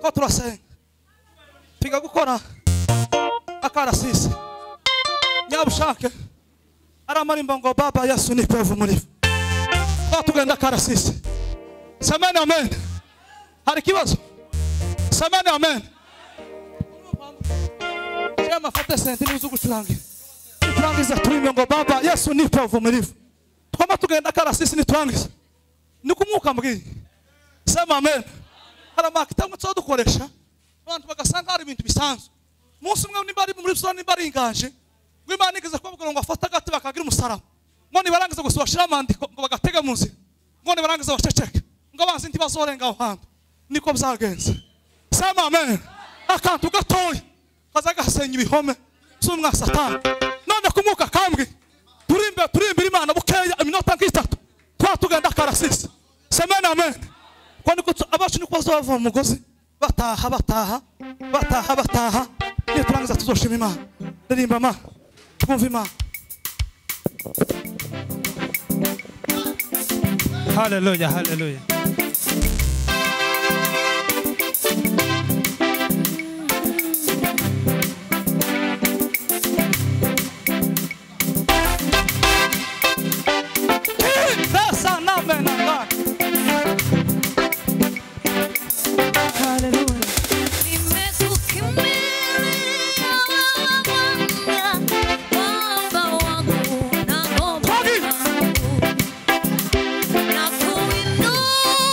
ko turasenga tiga gukora akarasisi nyabushake aramarimba ngo baba Yesu ni pevu muri ko tugenda akarasisi semene amen hari kibazo semene amen chama fate sente nizo gucurangira turangiza turime ngo baba Yesu ni pevu muri twama tugenda akarasisi ni turangiza ni kumwuka mbwi sema amen haramakita mutso dukoresha abantu bagasanga hari ibintu bisanzwe munsi umwe nimbari muri byo nimbari inganje ngwimana igeze kwabugura ngo afata gati bakagira umusaraba ngo nibarangiza gusubashira amandiko ngo bagatega munsi ngo nibarangiza baceceke ngo abanzi ntibazorenga aho hantu niko byagenze sema amen akantu gatoyi kazagasenya ibihome z'umwa satani none kumwuka kambwi turimbe Imana bukeya iminota nk'itatu twatugenda karasisi sema amen kwani ko abacu niko bazova mu mugozi bataha niturangiza tuzoshima Imana ndirimba Imana twumva Imana haleluya haleluya No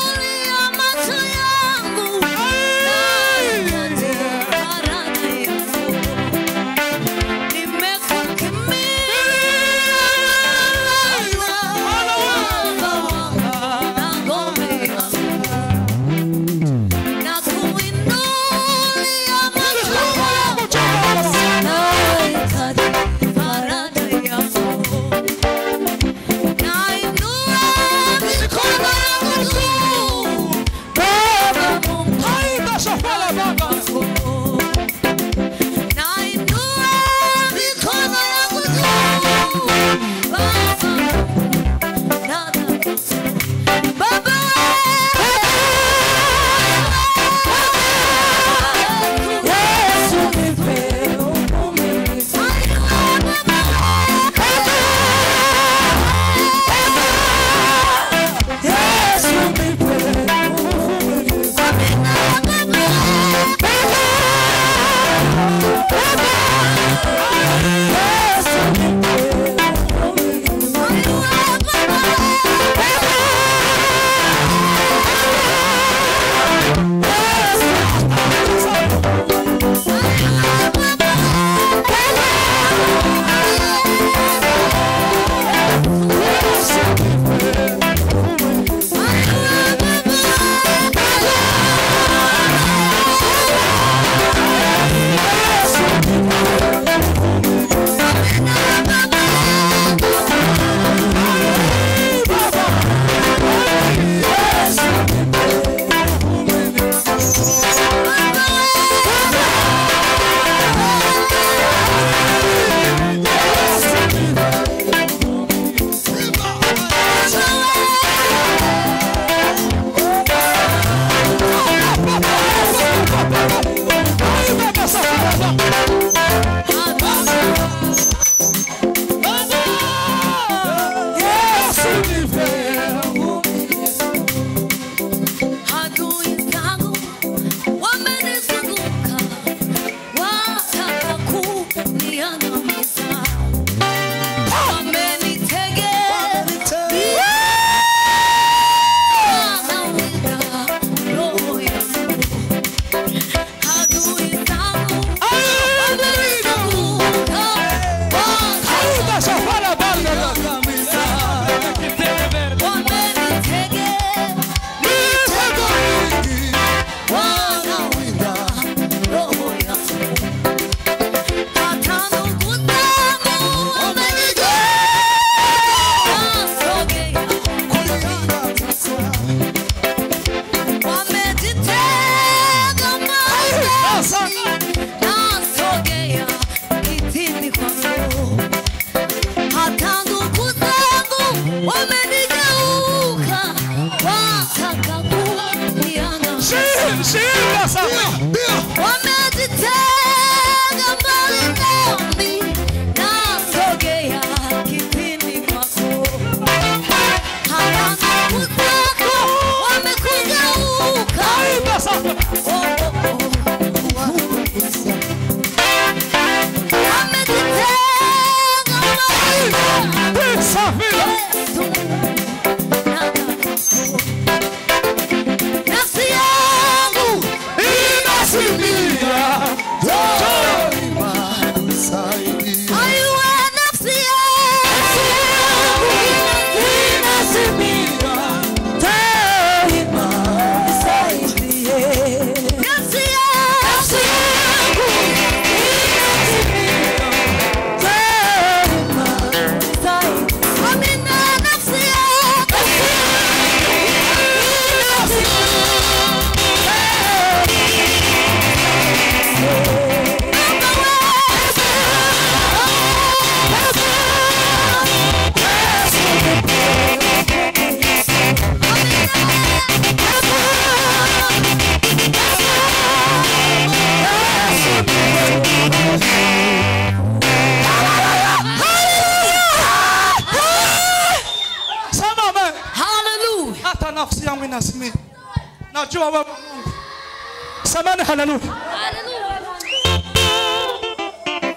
Samani hallelujah.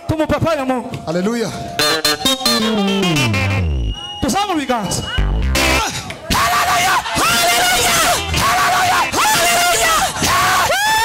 Tumu papa ya Mungu. Hallelujah. Tuzama biganza. Hallelujah. Hallelujah. Hallelujah. Hallelujah.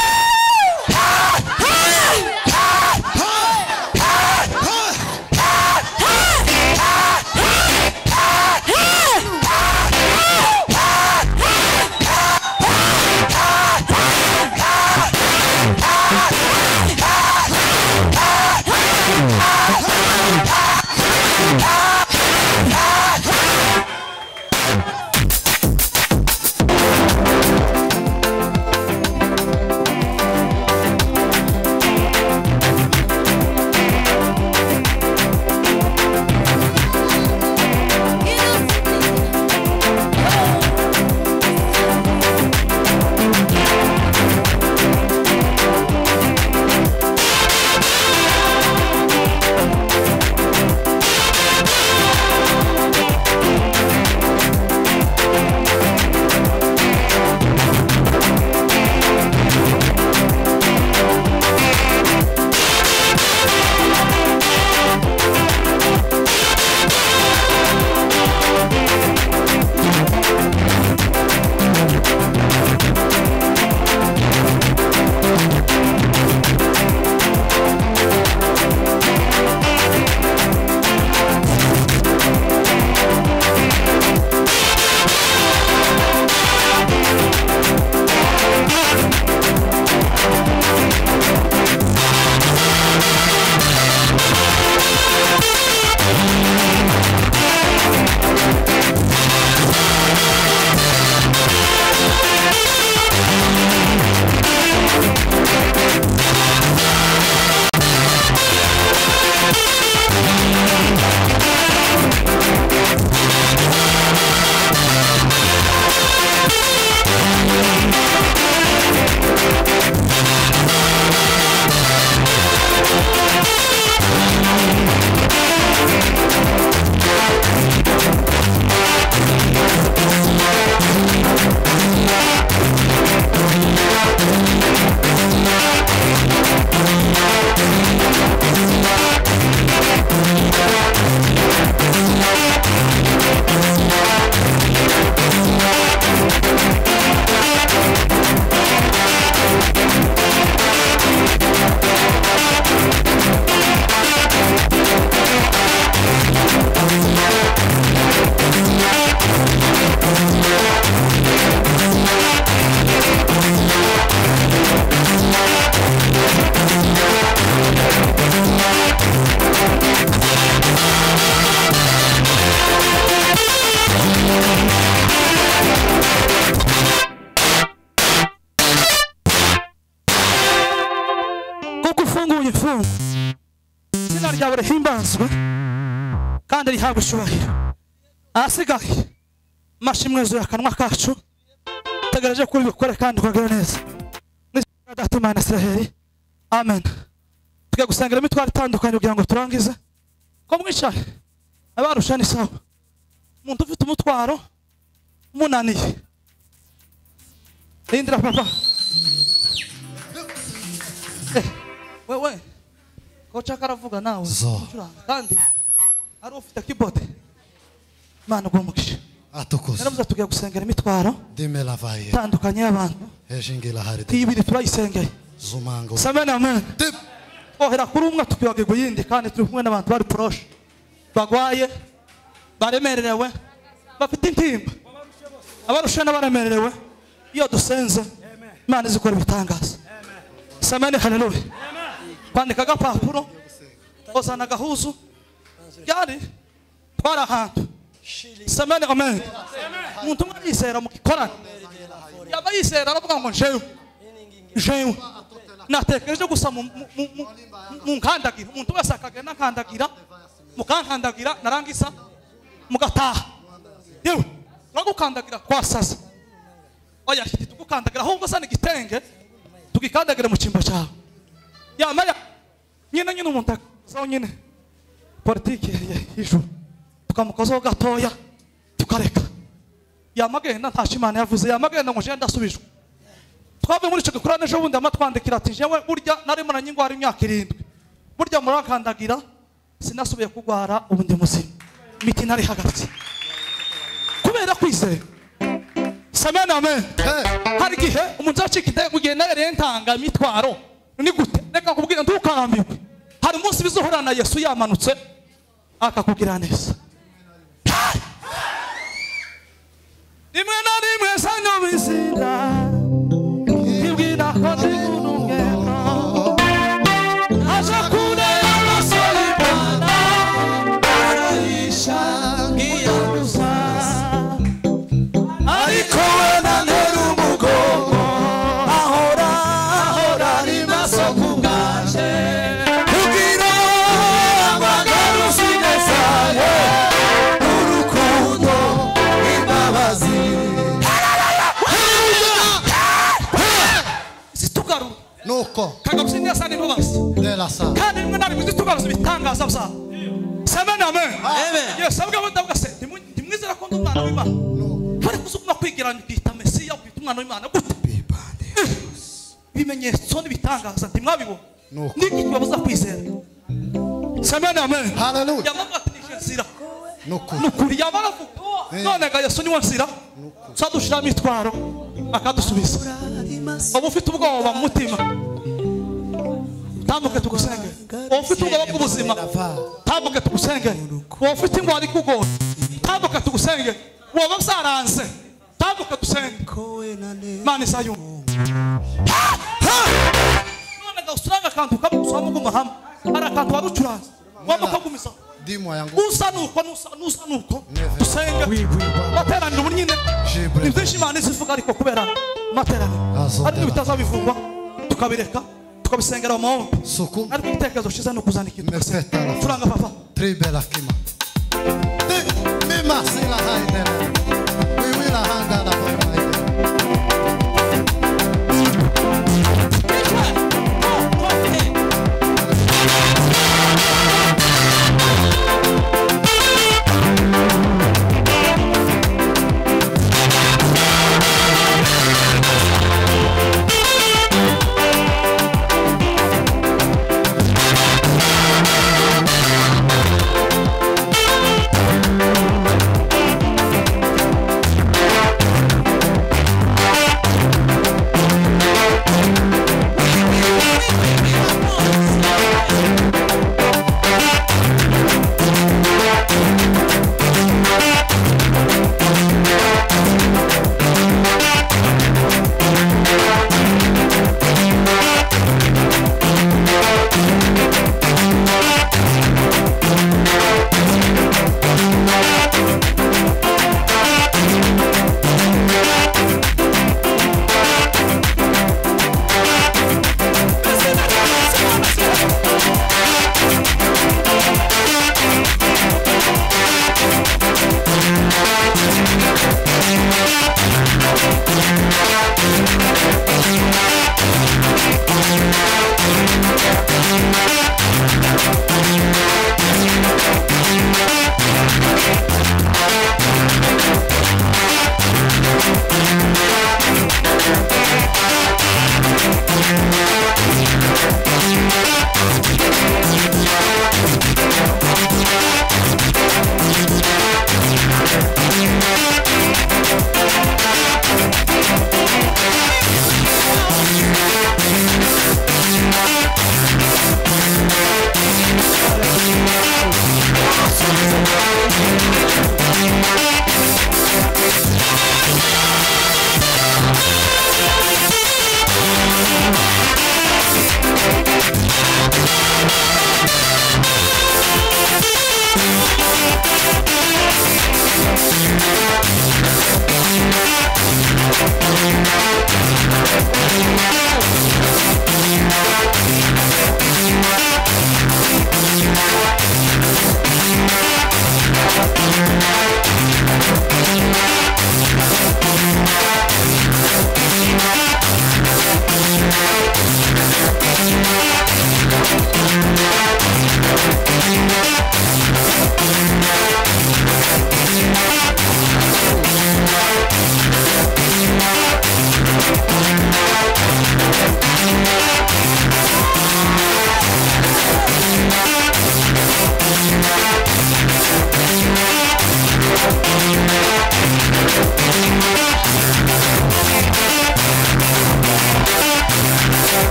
Izina ryawe rihimbazwe kandi rihabwe icyubahiro. Ahasigaye mashimwe zuye akanwa kacu, tegereje kuri bikore kandi kwagera neza. Imana Israheli. Amen. Tugiye gusengera imitwaro itandukanye kugira ngo turangize. Ko mwicaye abarushani sawa. Umuntu ufite umutwaro munaniye. Indra papa. Wewe. Kocha karavuga nawe. Kandi ari ufite keyboard. Mana gomukisha. Atukuza. Naravuze tugiye gusengera imitwaro. Dimelavaye. Tandukanye y'abantu. Ejingela harite. Ibiri turayisengeye. Zumango. Amen amen. Ohera kuri umwe tukiyagirwa yindi kandi turi kumwe n'abantu bari proche. Bagwaye baremererewe bafite intimba. Abarusha n'abaremererewe iyo dusenze Imana izikora ibitangaza. Amen haleluya. Kwandika agapapuro ozana gahuzu yari twara ahantu. Amen amen. Umuntu umwe yisera mu gikorano. Yaba yisera aravuga ngo jewe natekereje gusa mu nkandagira. Umuntu wese akagenda nkandagira mukankandagira narangisa mugataha. Yewe bagukandagira kwasaza. Oya tugukandagira ahubwo sana igitenge tugikandagira mu cyimbo cyawe. Yamaya nyine umuntu azaho nyine politiki y'ijuru tukamukozaho gatoya tukareka. Yamagenda nta Imana yavuze yamagenda ngo jenda asubijwe. Twavuye muri cyo gikorane ejo bundi amatwandikira ati jewe burya narimo na nyingwara imyaka 7 burya murakandagira sinasubiye kugwara ubundi muzima miti nari hagati kubera kwizera. Amen amen. Hari gihe umuntu acikite kugenda yarentanga imitwaro ni gute reka kubwira ndukambiwe. Hari umunsi bizohora na Yesu yamanutse akakubwira neza. Rimwe na rimwe sanyo bizira ibwira ko ndi munungeno aje kure y'amasoro Imana arayisha ngiyaguza ariko we nantera umugongo ahora ari maso ku bwanje kugira abagaruzi neza urukundo imbabazi zitugaru Nuko. kagaruzi neza n'imbabazi Dela sa. kandi rimwe na rimwe zitugaruzi bitangaza bya. Amen amen. Yes abwo ndavuga se ndimwizera ko ndumwana w'Imana. Hari kuzuma kwigirana kwita Mesiya kwita umwana w'Imana gute bimenyetso n'ibitangaza ndimwabibo niki kibabuza kwizera. Amen amen. Hallelujah. Yamabatisha nzira Nuko. nukuri yabaravuga none ga Yesu niwe nzira sadushira mitwaro akadusubiza. Abo ufite ubwoba mu mutima tambuke tugusenge. Ufite ubwoba bw'ubuzima tambuke tugusenge. Ufite ingwara ikugora tambuke tugusenge. Woba byaranze tambuke dusenge. Mana isayo none ga usanga kantu kamusoma mu mahama arakantu barucuranze wamukagumisa Dis-moi yango. usa nuko dusenge materaniro bunyine imvishimana Imana izivuga ariko kubera materaniro ariko bitazabivugwa tukabireka tukabisengera mu mahombe Suku. ariko igitekerezo cyiza no kuzana ikintu Me feta la. turanga papa Très belle afkima. Mema sila haidela.